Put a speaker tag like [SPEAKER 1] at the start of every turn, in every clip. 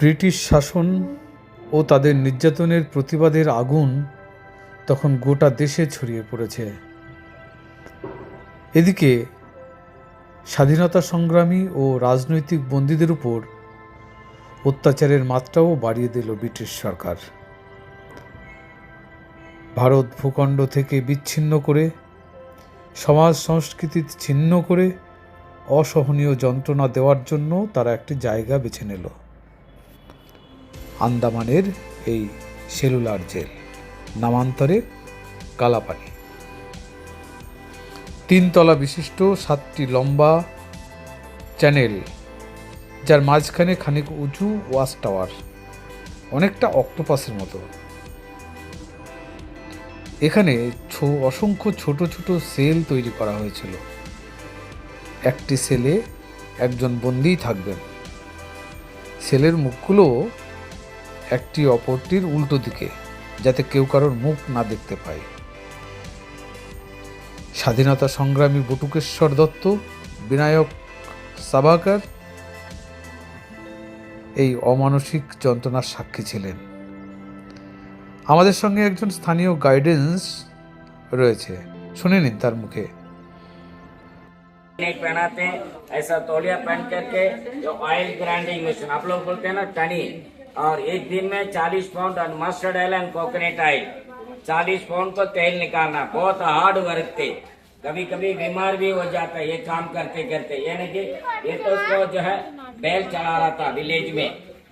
[SPEAKER 1] British শাসন ও তাদের নির্যাতনের প্রতিবাদের আগুন তখন গোটা দেশে ছড়িয়ে পড়েছে। এদিকে স্বাধীনতা সংগ্রামী ও রাজনৈতিক বন্দীদের উপর অত্যাচারের মাত্রাও বাড়িয়ে দিল ব্রিটিশ সরকার। ভারত ভূখণ্ড থেকে বিচ্ছিন্ন করে, সমাজ সংস্কৃতি ছিন্ন করে অসহনীয় যন্ত্রণা দেওয়ার জন্য তারা একটি জায়গা বেছে নিল, আন্দামানের এই সেলুলার জেল, নামান্তরে কালাপানি। 3 তলা বিশিষ্ট 7টি লম্বা চ্যানেল, যার মাঝখানে খানিক উঁচু ওয়াচ টাওয়ার, অনেকটা অক্টোপাসের মতো। এখানে অসংখ্য ছোট ছোট সেল তৈরি করা হয়েছিল। একটি সেলে একজন বন্দী থাকবেন। সেলের মুখগুলো একটি অপরটির উল্টো দিকে, যাতে কেউ কারোর মুখ না দেখতে পায়। স্বাধীনতা সংগ্রামী বটুকেশ্বর দত্ত, বিনায়ক সাভারকর এই অমানসিক যন্ত্রণার সাক্ষী ছিলেন। আমাদের সঙ্গে একজন স্থানীয় গাইডেন্স রয়েছে, শুনে নিন তার মুখে।
[SPEAKER 2] पहनाते हैं ऐसा तौलिया पहन करके, जो ऑयल ग्राइंडिंग मशीन आप लोग बोलते हैं ना टनी, और एक दिन में 40 pound mustard oil and coconut oil, 40 pound को तेल निकालना। बहुत हार्ड वर्क थे, कभी कभी बीमार भी हो जाता है ये काम करते करते। यानी कि ये तो उसको जो है बैल चला रहा था विलेज में।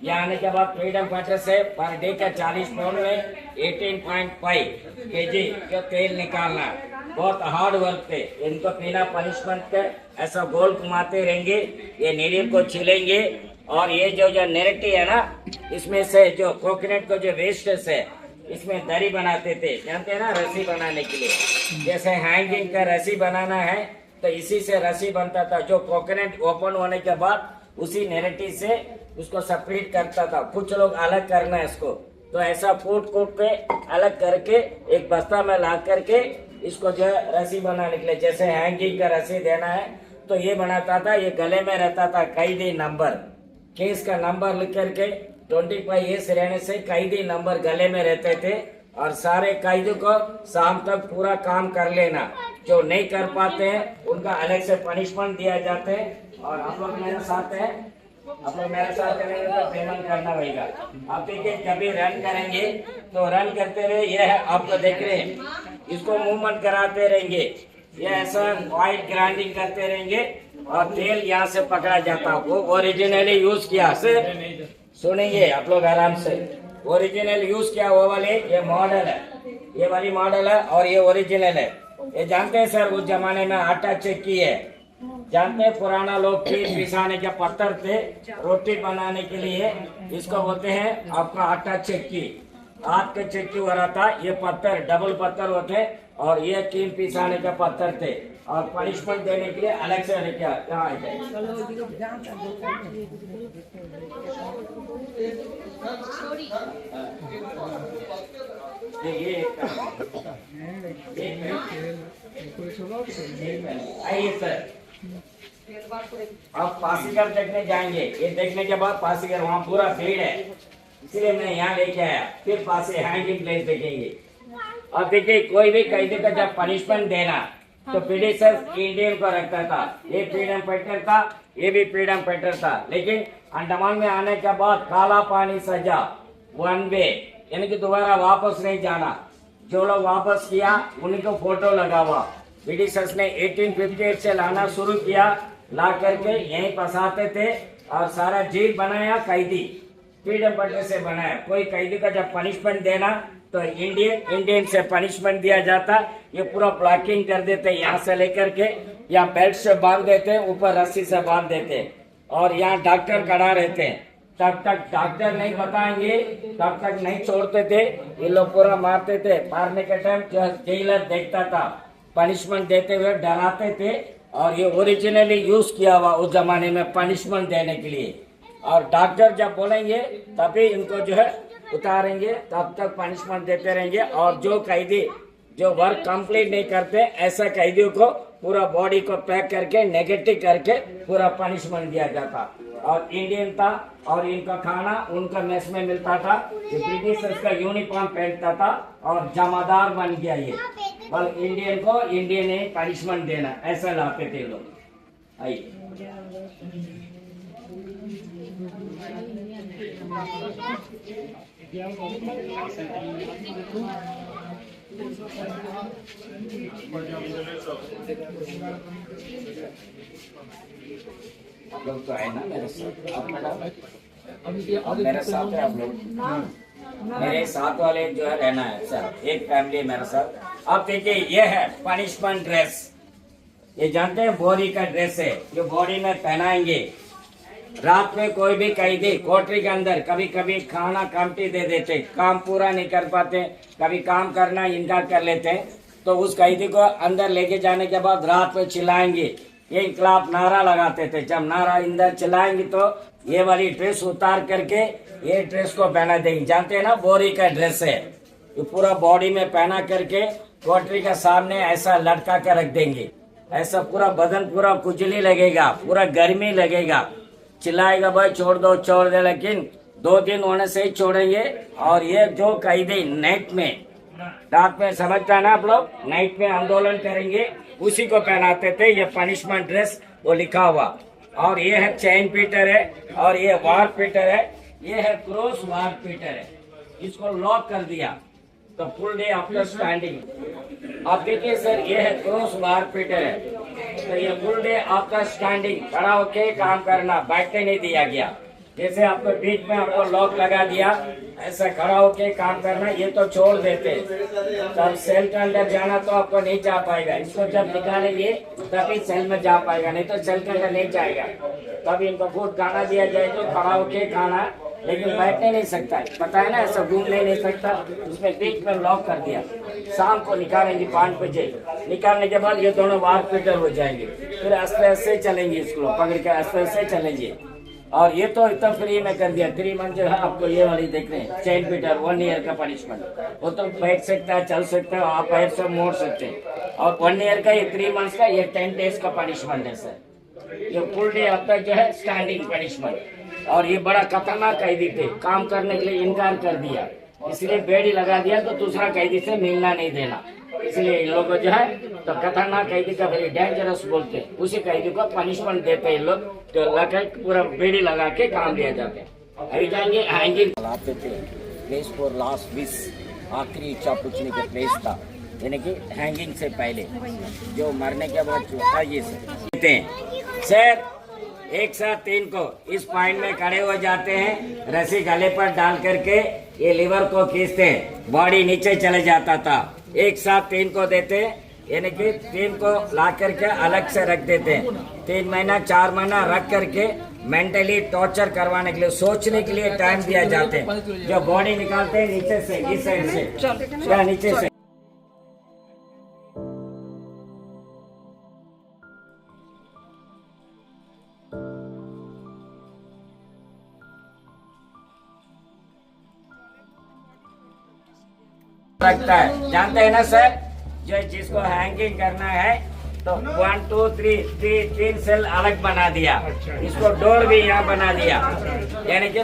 [SPEAKER 2] यहाँ आने के बाद फ्रीडम फाइटर से पर डे का 40 पाउंड में 18.5 kg जो तेल निकालना। बहुत हार्ड वर्क थे। इनको बिना पनिशमेंट के ऐसा गोल घुमाते रहेंगे, ये नीडल को छिलेंगे, और ये जो नेरेटिव है ना, इसमें से जो कोकोनट को जो वेस्टेज है, इसमें दरी बनाते थे, जानते हैं ना, रस्सी बनाने के लिए। जैसे हैंगिंग का रस्सी बनाना है तो इसी से रस्सी बनता था। जो कोकोनट ओपन होने के बाद उसी नेरेटिव से उसको सेपरेट करता था। कुछ लोग अलग करना है इसको, तो ऐसा कूट के अलग करके एक बस्ता में ला करके इसको जो है रस्सी बनाने के लिए, जैसे हैंगिंग का रस्सी देना है तो ये बनाता था। ये गले में रहता था कैदी नंबर, केस का नंबर लिख करके 25 years रहने से कैदी नंबर गले में रहते थे। और सारे कैदी को शाम तक पूरा काम कर लेना। जो नहीं कर पाते हैं उनका अलग से पनिशमेंट दिया जाते हैं। और आप लोग मेरे साथ हैं, आप लोग मेरे साथ रहेंगे तो पेमेंट करना रहेगा। आप देखिए, कभी रन करेंगे तो रन करते रहे, ये है आपको देख रहे हैं, इसको मूवमेंट कराते रहेंगे। ये ऐसा ऑयल ग्राइंडिंग करते रहेंगे और तेल यहाँ से पकड़ा जाता। वो ओरिजिनली यूज किया, सिर्फ सुनेंगे आप लोग आराम से। ओरिजिनल यूज किया वो वाले, ये मॉडल है, ये वाली मॉडल है और ये ओरिजिनल है। ये जानते हैं सर, उस जमाने में आटा चक्की है, जानते हैं, पुराना लोग पीस पिसाने के पत्थर थे रोटी बनाने के लिए, इसको बोलते हैं आपका आटा चक्की। हाथ के चक्की हो रहा था, ये पत्थर डबल पत्थर होते और ये कील पिसाने के पत्थर थे। और पनिशमेंट देने के लिए अलग से लेके यहाँ आइए सर, आप पासीघर देखने जाएंगे। ये देखने के बाद पासीघर वहाँ पूरा भीड़ है, इसलिए मैं यहाँ लेके आया। फिर पासी हैंगिंग प्लेस देखेंगे। और देखिए, कोई भी कैदी का जब पनिशमेंट देना तो ब्रिटिश इंडियन को रखता था। ये फ्रीडम फाइटर था, ये भी फ्रीडम फाइटर था। लेकिन अंडमान में आने के बाद काला पानी सजा, 1 वे, यानी कि दोबारा वापस नहीं जाना। जो लोग वापस किया उनको फोटो लगा हुआ। ब्रिटिशर्स ने 1858 से लाना शुरू किया, ला करके यहीं फंसाते थे और सारा जेल बनाया। कैदी फ्रीडम फाइटर से बनाया। कोई कैदी का जब पनिशमेंट देना तो इंडियन से पनिशमेंट दिया जाता। ये पूरा ब्लॉकिंग कर देते, यहाँ से लेकर के यहाँ बेल्ट से बांध देते, ऊपर रस्सी से बांध देते, और यहाँ डॉक्टर खड़ा रहते हैं। तब तक डॉक्टर नहीं बताएंगे तब तक नहीं छोड़ते थे। ये लोग पूरा मारते थे। मारने के टाइम जो जेलर देखता था, पनिशमेंट देते हुए डराते थे। और ये ओरिजिनली यूज किया हुआ उस जमाने में पनिशमेंट देने के लिए। और डॉक्टर जब बोलेंगे तभी इनको जो है उतारेंगे, तब तक पनिशमेंट देते रहेंगे। और जो कैदी जो वर्क कंप्लीट नहीं करते, ऐसा कैदियों को पूरा बॉडी को पैक करके नेगेटिव करके पूरा पनिशमेंट दिया जाता। और इंडियन था और इनका खाना उनका मेस में मिलता था। ये ब्रिटिशर्स का यूनिफॉर्म पहनता था और जमादार बन गया ये। और इंडियन को इंडियन ही पनिशमेंट देना, ऐसा लाते थे लोग। आइए आप लोग तो आए ना मेरे साथ, आप मेरे साथ है आप लोग। मेरे साथ वाले जो है रहना है सर, एक फैमिली मेरे साथ। आप देखिए ये है पनिशमेंट ड्रेस, ये जानते हैं बोरी का ड्रेस है, जो बॉडी में पहनाएंगे। रात में कोई भी कैदी कोठरी के अंदर कभी कभी खाना कमटी दे देते, काम पूरा नहीं कर पाते, कभी काम करना इनकार कर लेते हैं, तो उस कैदी को अंदर लेके जाने के बाद रात में चिल्लाएंगे, ये इंकलाब नारा लगाते थे। जब नारा अंदर चिल्लाएंगे तो ये वाली ड्रेस उतार करके ये ड्रेस को पहना देंगे। जानते हैं ना बोरी का ड्रेस है, ये पूरा बॉडी में पहना करके कोठरी के सामने ऐसा लटका कर रख देंगे। ऐसा पूरा बदन पूरा खुजली लगेगा, पूरा गर्मी लगेगा, चिल्लाएगा भाई छोड़ दे, लेकिन 2 दिन होने से ही छोड़ेंगे। और ये जो कैदी नाइट में, रात में समझता है ना आप लोग, नाइट में आंदोलन करेंगे, उसी को पहनाते थे ये पनिशमेंट ड्रेस, वो लिखा हुआ। और ये है चैन पीटर है, और ये वार पीटर है, ये है क्रॉस वार पीटर है। इसको लॉक कर दिया तो फुल डे आफ्टर स्टैंडिंग। आप देखिए सर, ये है क्रॉस वार पीटर है, तो ये फुल डे आफ्टर स्टैंडिंग, खड़ा होके काम करना, बैठने नहीं दिया गया। जैसे आपको बीच में आपको लॉक लगा दिया, ऐसा खड़ा होके काम करना, ये तो छोड़ देते। तब सेल के अंदर जाना तो आपको नहीं जा पाएगा, इसको जब निकालेंगे तभी सेल में जा पाएगा, नहीं तो सेल के अंदर नहीं जाएगा। तब इनको फूड खाना दिया जाए तो खड़ा होके खाना, लेकिन बैठने नहीं सकता, पता है ना, ऐसा घूमने नहीं सकता। उसमें बीच में लॉक कर दिया। शाम को निकालेंगे 5 बजे, निकालने के बाद ये दोनों वार पीटर हो जाएंगे, फिर आस्ते आस्ते चलेंगे, इसको पकड़ के आस्ते आस्ते चलेंगे। और ये तो इतना फ्री में कर दिया। 3 मंथ जो है आपको ये वाली देख रहे हैं, चैन पीटर 1 ईयर का पनिशमेंट। वो तो बैठ सकता है, चल सकता है, आप पैर से मोड़ सकते हैं। और 1 ईयर का, ये 3 मंथ्स का, ये 10 डेज का पनिशमेंट है सर। ये फुल डे अब तक जो है स्टैंडिंग पनिशमेंट। और ये बड़ा खतरनाक कैदी थे, काम करने के लिए इनकार कर दिया, इसलिए बेड़ी लगा दिया तो दूसरा कैदी से मिलना नहीं देना। इसलिए इन लोग जो है तो खतरनाक कैदी का वेरी डेंजरस बोलते हैं, उसी कैदी को पनिशमेंट देते हैं लोग, तो लगा पूरा बेड़ी लगा के काम लिया जाते हैं। अभी जाएंगे हैंगिंग लाते थे, प्लेस फॉर लास्ट विश, आखिरी इच्छा पूछने के प्लेस था, यानी कि हैंगिंग से पहले जो मरने के बाद ये सर 1 साथ 3 को इस पॉइंट में खड़े हो जाते हैं, रस्सी गले पर डाल करके ये लीवर को खींचते हैं, बॉडी नीचे चले जाता था। 1 साथ 3 को देते हैं, यानी कि 3 को ला करके अलग से रख देते हैं। 3 महीना 4 महीना रख करके मेंटली टॉर्चर करवाने के लिए, सोचने के लिए टाइम दिया जाते हैं। जो बॉडी निकालते हैं नीचे से, इस साइड से या नीचे से, रखता है। जानते हैं ना सर, जो जिसको हैंगिंग करना है तो 1 2 3 सेल अलग बना दिया, इसको डोर भी यहाँ बना दिया, यानी कि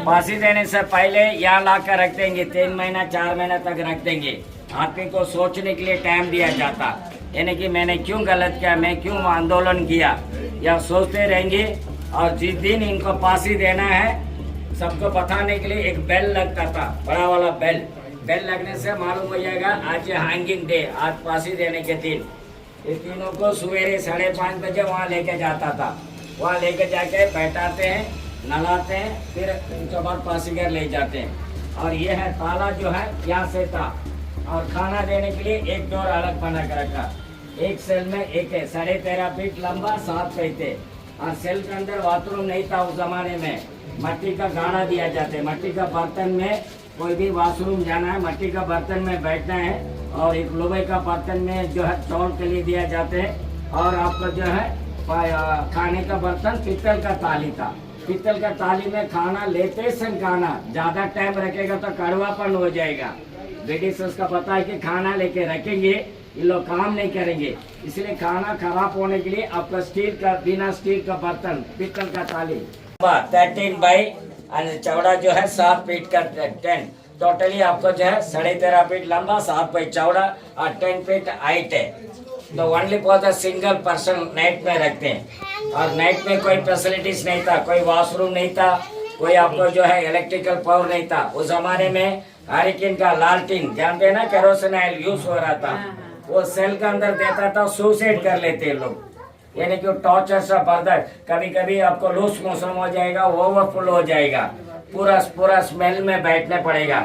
[SPEAKER 2] फांसी देने से पहले यहाँ ला कर रख देंगे। 3 महीना 4 महीना तक रख देंगे। आदमी को सोचने के लिए टाइम दिया जाता, यानी कि मैंने क्यों गलत किया, मैं क्यों आंदोलन किया, या सोचते रहेंगे। और जिस दिन इनको फांसी देना है सबको बताने के लिए एक बेल लगता था, बड़ा वाला बेल लगने से मालूम हो जाएगा आज हैंगिंग डे, आज फांसी देने के दिन। इस तीनों को सवेरे 5:30 बजे वहाँ लेके जाता था, वहाँ लेके जाके बैठाते हैं, नहलाते हैं, फिर उनके बाद फांसी घर ले जाते हैं। और ये है ताला जो है यहाँ से था, और खाना देने के लिए एक डोर अलग बना कर रखा। एक सेल में एक है, 13.5 फीट लंबा, 7 थे। और सेल के अंदर बाथरूम नहीं था उस जमाने में, मट्टी का गाड़ा दिया जाता है। मट्टी का बर्तन में कोई भी वॉशरूम जाना है, मट्टी का बर्तन में बैठना है। और एक लोहे का बर्तन में जो है चौल के लिए दिया जाते हैं। और आपका जो है खाने का बर्तन पीतल का थाली था। पीतल का थाली में खाना लेते समय खाना ज्यादा टाइम रखेगा तो कड़वापन हो जाएगा। ब्रिटिशर्स का पता है कि खाना लेके रखेंगे ये लोग काम नहीं करेंगे, इसलिए खाना खराब होने के लिए आपका स्टील का, बिना स्टील का बर्तन, पीतल का थाली 13 बाई चौड़ा जो है 7 फीट का टेंट, टोटली आपको जो है 13.5 फीट लंबा, 7 फीट चौड़ा और 10 फीट हाइट है। तो only for the single person night में रखते हैं। और नाइट में कोई फैसिलिटीज नहीं था, कोई वॉशरूम नहीं था, कोई आपको जो है इलेक्ट्रिकल पावर नहीं था। उस जमाने में हारिकेन का लालटीन जानते हैं ना, केरोसिन ऑयल यूज हो रहा था, वो सेल के अंदर देता था, सुसाइड कर लेते हैं लोग, यानी कि टॉर्चर सा बर्दर। कभी कभी आपको लूज मोशन हो जाएगा, ओवरफुल हो जाएगा, पूरा स्मेल में बैठने पड़ेगा।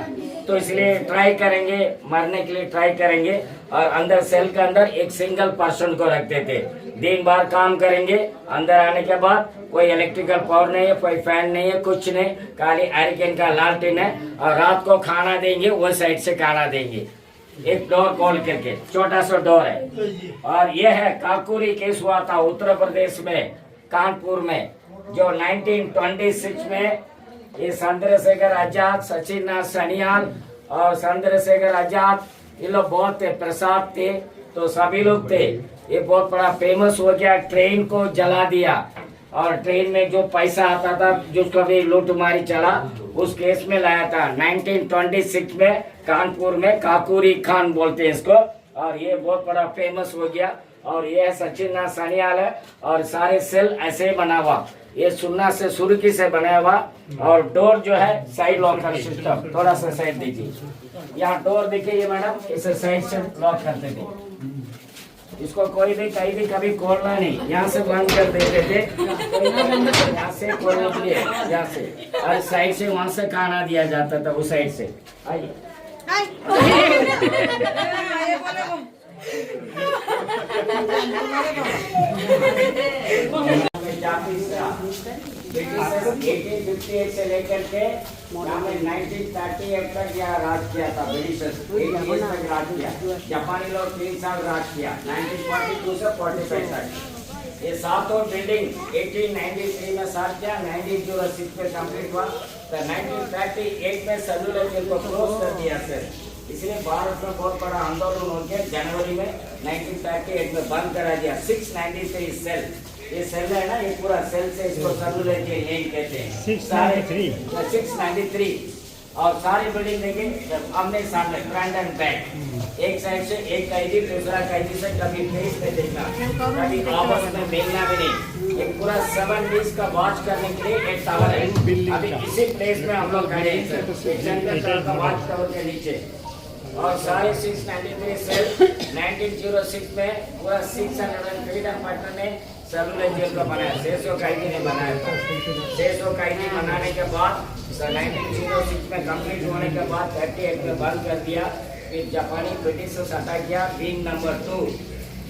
[SPEAKER 2] तो इसलिए ट्राई करेंगे, मरने के लिए ट्राई करेंगे। और अंदर सेल के अंदर एक सिंगल पर्सन को रखते थे, दिन भर काम करेंगे। अंदर आने के बाद कोई इलेक्ट्रिकल पावर नहीं है, कोई फैन नहीं है, कुछ नहीं, खाली हारिकेन का लालटेन है। और रात को खाना देंगे, वो साइड से खाना देंगे, एक डोर खोल करके, छोटा सा डोर है। और ये है काकुरी केस हुआ था उत्तर प्रदेश में, कानपुर में, जो 1926 में ये चंद्रशेखर आजाद, सचिन नाथ सनियाल और चंद्रशेखर आजाद, ये लोग बहुत थे, प्रसाद थे, तो सभी लोग थे। ये बहुत बड़ा फेमस हो गया, ट्रेन को जला दिया। और ट्रेन में जो पैसा आता था, जिसको भी लूटमारी चला, उस केस में लाया था 1926 में कानपुर में, काकुरी खान बोलते हैं इसको। और ये बहुत बड़ा फेमस हो गया। और ये सचिन नाथ सनियाल है। और सारे सेल ऐसे बना हुआ, ये सुन्ना से सुर्खी से बनाया हुआ। और डोर जो है साइड लॉकर सिस्टम, थोड़ा सा साइड दीजिए, यहाँ डोर देखिए मैडम, इसे साइड से लॉक करते थे। इसको कोई भी कहीं भी कभी खोलना नहीं, यहाँ से बंद कर देते थे, यहाँ से खोलने के लिए, यहाँ से, और साइड से वहाँ से खाना दिया जाता था, उस साइड से। आइए ब्रिटिश से लेकर के 1938 तक यहाँ राज किया था, ब्रिटिशर्स 8 तक राज किया। जापानी लोग 3 साल राज किया, 1942 से 45 तक। ये सातों बिल्डिंग 1893 में स्टार्ट किया, 1906 में कंप्लीट हुआ। तो 1938 में सेलुलर जेल को क्लोज कर दिया सर। इसलिए भारत में बहुत बड़ा आंदोलन हो गया, जनवरी में 1938 में बंद करा दिया। 693 सेल, ये सेल है ना, ये पूरा सेल से इसको सेलुलर जेल यही कहते हैं। 693 और सारी बिल्डिंग देखिए आमने सामने, फ्रंट एंड बैक, एक साइड से एक कैदी दूसरा कैदी से कभी फेस में देखना, कभी आपस में मिलना भी नहीं। एक पूरा 7 डेज का वॉच करने के लिए एक टावर है। अभी इसी प्लेस में हम लोग खड़े हैं, जंगल का वॉच टावर के नीचे। और सारे 693 सेल 1906 में पूरा 603 पटना में सेलुलर जेल का बनाया, 600 कैदी ने बनाया था। 600 कैदी बनाने के बाद 1906 में कंप्लीट होने के बाद 38 में बंद कर दिया। फिर जापानी ब्रिटिश हटा किया। Wing number 2,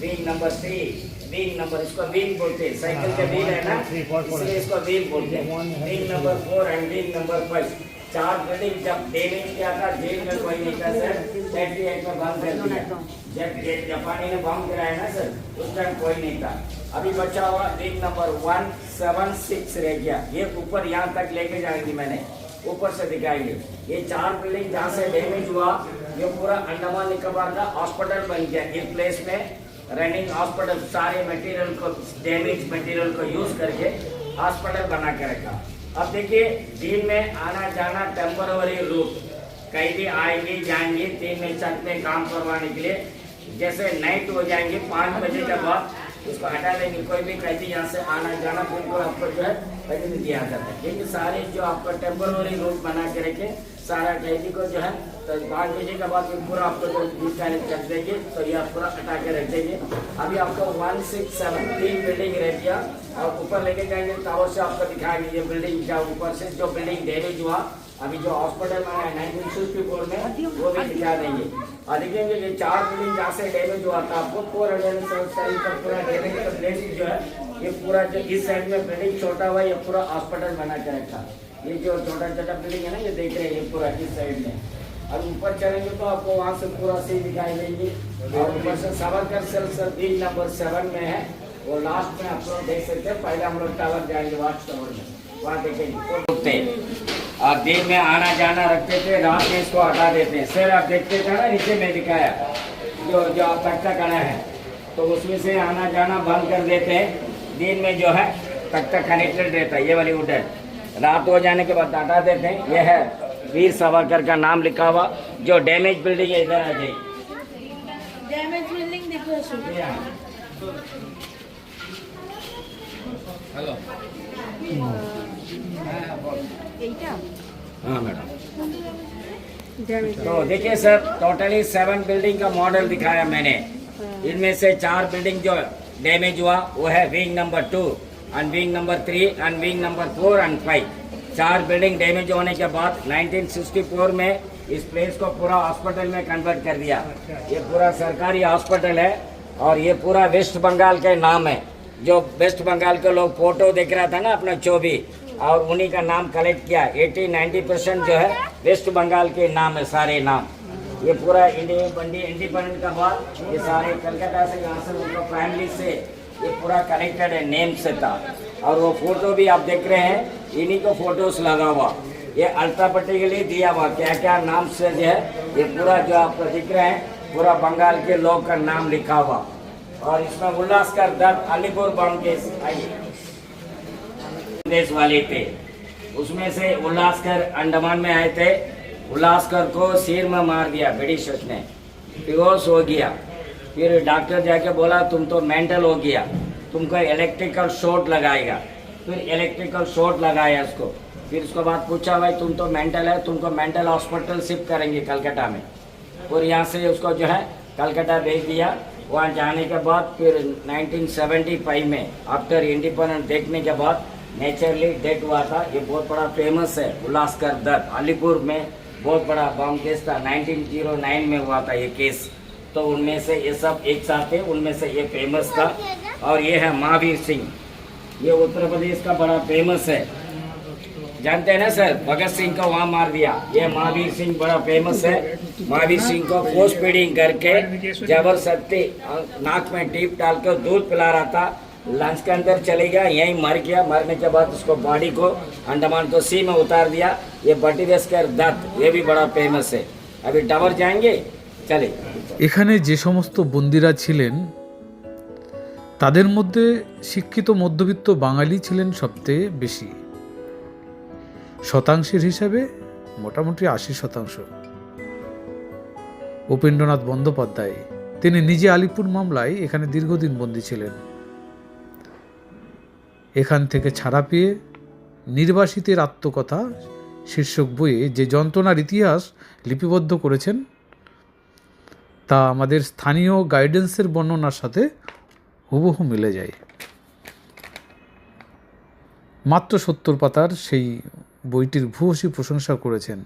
[SPEAKER 2] wing number 3, wing number, इसको विंग बोलते हैं, साइकिल के व्हील है ना, इसलिए इसको विंग बोलते हैं। Wing number 4 and wing number 5, 4 building जब डैमेज किया था, जेल में कोई नहीं था सर, 38 में बंद कर दिया। जब जापानी ने बम गिराया ना सर, उस टाइम कोई नहीं था। अभी बचा हुआ विंग नंबर 176 रह गया, ये ऊपर यहाँ तक लेके जाएंगे, मैंने ऊपर से दिखाएंगे। ये 4 बिल्डिंग जहाँ से डैमेज हुआ, ये पूरा अंडमान निकोबार का हॉस्पिटल बन गया। इस प्लेस में रनिंग हॉस्पिटल, सारे मटेरियल को, डैमेज मटेरियल को यूज करके हॉस्पिटल बना के रखा। अब देखिए, दिन में आना जाना टेम्पररी रूट, कैदी आएंगे जाएंगे, 3 में छत में काम करवाने के लिए। जैसे नाइट हो जाएंगे 5 बजे के बाद उसको हटा देंगे। कोई भी कैदी यहाँ से आना जाना बिल्कुल आपको जो है कैदी दिया जाता है। लेकिन सारे जो आपको टेम्पररी रूट बना के रखे, सारा कैदी को जो है तो 5 बजे के बाद पूरा आपको जो डिस्कनेक्ट कर देंगे, तो ये आप पूरा हटा के रख देंगे। अभी आपको 167 बिल्डिंग रह गया, और ऊपर लेके जाएंगे टावर से आपको दिखाएंगे ये बिल्डिंग क्या, ऊपर से जो बिल्डिंग डैमेज हुआ, अभी जो हॉस्पिटल बना है 1964 में, वो भी दिखा देंगे। और देखेंगे ये 4 बिल्डिंग जहाँ से डैमेज हुआ था, आपको पूरा डैमेज का प्लेस जो है, ये पूरा जो इस साइड में बिल्डिंग छोटा हुआ, ये पूरा हॉस्पिटल बना के रखा। ये जो छोटा छोटा बिल्डिंग है ना, ये देख रहे हैं, ये पूरा इस साइड में। अब ऊपर चलेंगे तो आपको वहाँ से पूरा सीन दिखाई देंगे। और ऊपर से Savarkar cell sir wing number 7 में है, वो लास्ट में आप लोग देख सकते हैं। पहले हम लोग टावर जाएंगे, वॉच टावर में, वहाँ देखेंगे। और दिन में आना जाना रखते थे, रात में इसको हटा देते हैं। सर आप देखते थे ना नीचे में दिखाया, जो जो आप तख्ता कड़ा है तो उसमें से आना जाना बंद कर देते हैं। दिन में जो है तख्ता कनेक्टेड रहता है, ये वाली वुडन। रात हो जाने के बाद हटा देते हैं। यह है वीर सावरकर का नाम लिखा हुआ। जो डैमेज बिल्डिंग है इधर आ जाइए।
[SPEAKER 3] ড্যামেজ বিল্ডিং দেখে আসুন।
[SPEAKER 2] हेलो
[SPEAKER 3] এইটা
[SPEAKER 2] हाँ मैडम।
[SPEAKER 3] ড্যামেজ
[SPEAKER 2] तो देखिए सर, टोटली 7 बिल्डिंग का मॉडल दिखाया मैंने। इनमें से 4 बिल्डिंग जो डैमेज हुआ वो है wing number 2 and wing number 3 and wing number 4 and 5। 4 building damage होने के बाद 1964 में इस प्लेस को पूरा हॉस्पिटल में कन्वर्ट कर दिया। ये पूरा सरकारी हॉस्पिटल है और ये पूरा वेस्ट बंगाल के नाम है। जो वेस्ट बंगाल के लोग फोटो देख रहा था ना अपना 24, और उन्हीं का नाम कलेक्ट किया। 80-90% जो है वेस्ट बंगाल के नाम है, सारे नाम। ये पूरा इंडिपेंडेंट का बाद ये सारे कलकत्ता से, यहाँ से उनका फैमिली से ये पूरा कनेक्टेड है, नेम से था। और वो फोटो भी आप देख रहे हैं, इन्हीं को फोटोस लगा हुआ। ये अल्टापट्टी के लिए दिया हुआ, क्या क्या नाम से जो है ये पूरा जो आपको दिख रहे हैं पूरा बंगाल के लोग का नाम लिखा हुआ। और इसमें उल्लासकर दत्त अलीपुर बम केस देश वाले थे, उसमें से उल्लासकर अंडमान में आए थे। उल्लासकर को सिर में मार दिया ब्रिटिशर्स ने, बेहोश हो गया। फिर डॉक्टर जाके बोला तुम तो मेंटल हो गया, तुमको इलेक्ट्रिकल शॉट लगाएगा। फिर इलेक्ट्रिकल शॉट लगाया उसको। फिर उसके बाद पूछा भाई तुम तो मेंटल है, तुमको मेंटल हॉस्पिटल शिफ्ट करेंगे कलकत्ता में। और यहाँ से उसको जो है कलकत्ता भेज दिया। वहाँ जाने के बाद फिर 1975 में आफ्टर इंडिपेंडेंस देखने के बाद नेचुरली डेथ हुआ था। ये बहुत बड़ा फेमस है उल्लासकर दत्त, अलीपुर में बहुत बड़ा बम केस था। 1909 में हुआ था ये केस। तो उनमें से ये सब एक साथ थे, उनमें से ये फेमस था। और ये है महावीर सिंह, ये उत्तर प्रदेश का बड़ा फेमस है, जानते हैं ना सर। भगत सिंह को वहाँ मार दिया। ये महावीर सिंह बड़ा फेमस है। महावीर सिंह को फोर्स फीडिंग करके जबरदस्ती नाक में टीप डाल कर दूध पिला रहा था। लंच के अंदर चले गया, यहीं मर गया। मरने के बाद उसको बॉडी को अंडमान को सी में उतार दिया। ये बटीवेस्कर दत्त, ये भी बड़ा फेमस है। अभी टावर जाएंगे, चले।
[SPEAKER 1] এখানে যে সমস্ত বন্দিরা ছিলেন তাদের মধ্যে শিক্ষিত মধ্যবিত্ত বাঙালি ছিলেন সবচেয়ে বেশি। শতাংশের হিসাবে মোটামুটি 80%। উপেন্দ্রনাথ বন্দ্যোপাধ্যায় তিনি নিজে আলিপুর মামলায় এখানে দীর্ঘদিন বন্দী ছিলেন। এখান থেকে ছাড়া পেয়ে নির্বাসিতের আত্মকথা শীর্ষক বইয়ে যে যন্ত্রণার ইতিহাস লিপিবদ্ধ করেছেন তা আমাদের স্থানীয় গাইডেন্সের বর্ণনার সাথে হুবহু মিলে যায়। মাত্র 70 পাতার সেই বইটির ভূয়সী প্রশংসা করেছেন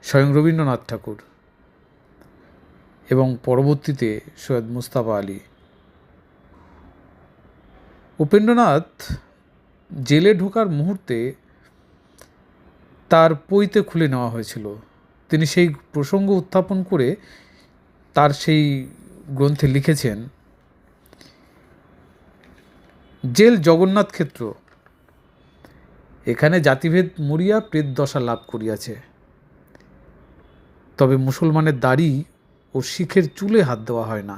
[SPEAKER 1] স্বয়ং রবীন্দ্রনাথ ঠাকুর এবং পরবর্তীতে সৈয়দ মুস্তাফা আলী। উপেন্দ্রনাথ জেলে ঢোকার মুহূর্তে তার পইতে খুলে নেওয়া হয়েছিল। তিনি সেই প্রসঙ্গ উত্থাপন করে তার সেই গ্রন্থে লিখেছেন, জেল জগন্নাথ ক্ষেত্র, এখানে জাতিভেদ মরিয়া প্রেত দশা লাভ করিয়াছে। তবে মুসলমানের দাড়ি ও শিখের চুলে হাত দেওয়া হয় না।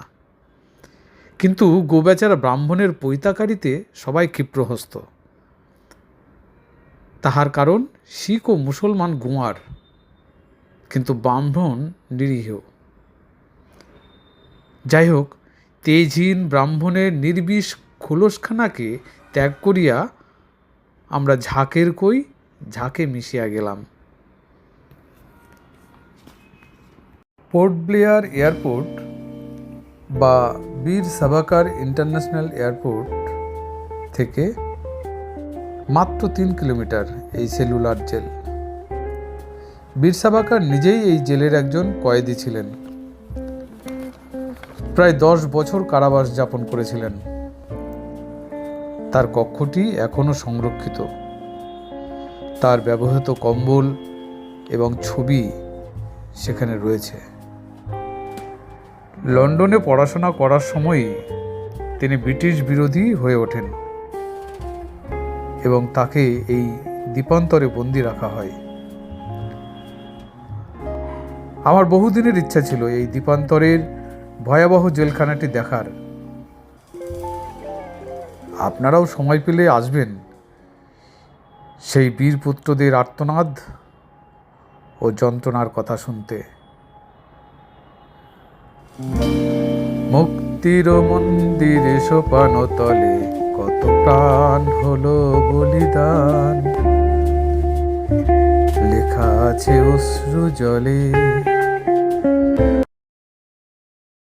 [SPEAKER 1] কিন্তু গোবেচারা ব্রাহ্মণের পৈতাকারিতে সবাই ক্ষিপ্রহস্ত। তাহার কারণ শিখ ও মুসলমান গোয়ার, কিন্তু ব্রাহ্মণ নিরীহ। যাই হোক, তেজহীন ব্রাহ্মণের নির্বিষ খোলসখানাকে ত্যাগ করিয়া আমরা ঝাঁকের কই ঝাঁকে মিশিয়া গেলাম। পোর্ট ব্লেয়ার এয়ারপোর্ট বা বীর সাভারকার ইন্টারন্যাশনাল এয়ারপোর্ট থেকে মাত্র 3 কিলোমিটার এই সেলুলার জেল। বীর সাভারকার নিজেই এই জেলের একজন কয়েদি ছিলেন। প্রায় 10 বছর কারাবাস যাপন করেছিলেন। তার কক্ষটি এখনও সংরক্ষিত। তার ব্যবহৃত কম্বল এবং ছবি সেখানে রয়েছে। লন্ডনে পড়াশোনা করার সময়ই তিনি ব্রিটিশ বিরোধী হয়ে ওঠেন এবং তাকে এই দ্বীপান্তরে বন্দি রাখা হয়। আমার বহুদিনের ইচ্ছা ছিল এই দ্বীপান্তরের ভয়াবহ জেলখানাটি দেখার। আপনারাও সময় পেলে আসবেন সেই বীরপুত্রদের আর্তনাদ ও যন্ত্রণার কথা শুনতে। মুক্তির মন্দিরে সোপান তলে কত প্রাণ হলো বলিদান, লেখা আছে অশ্রু জলে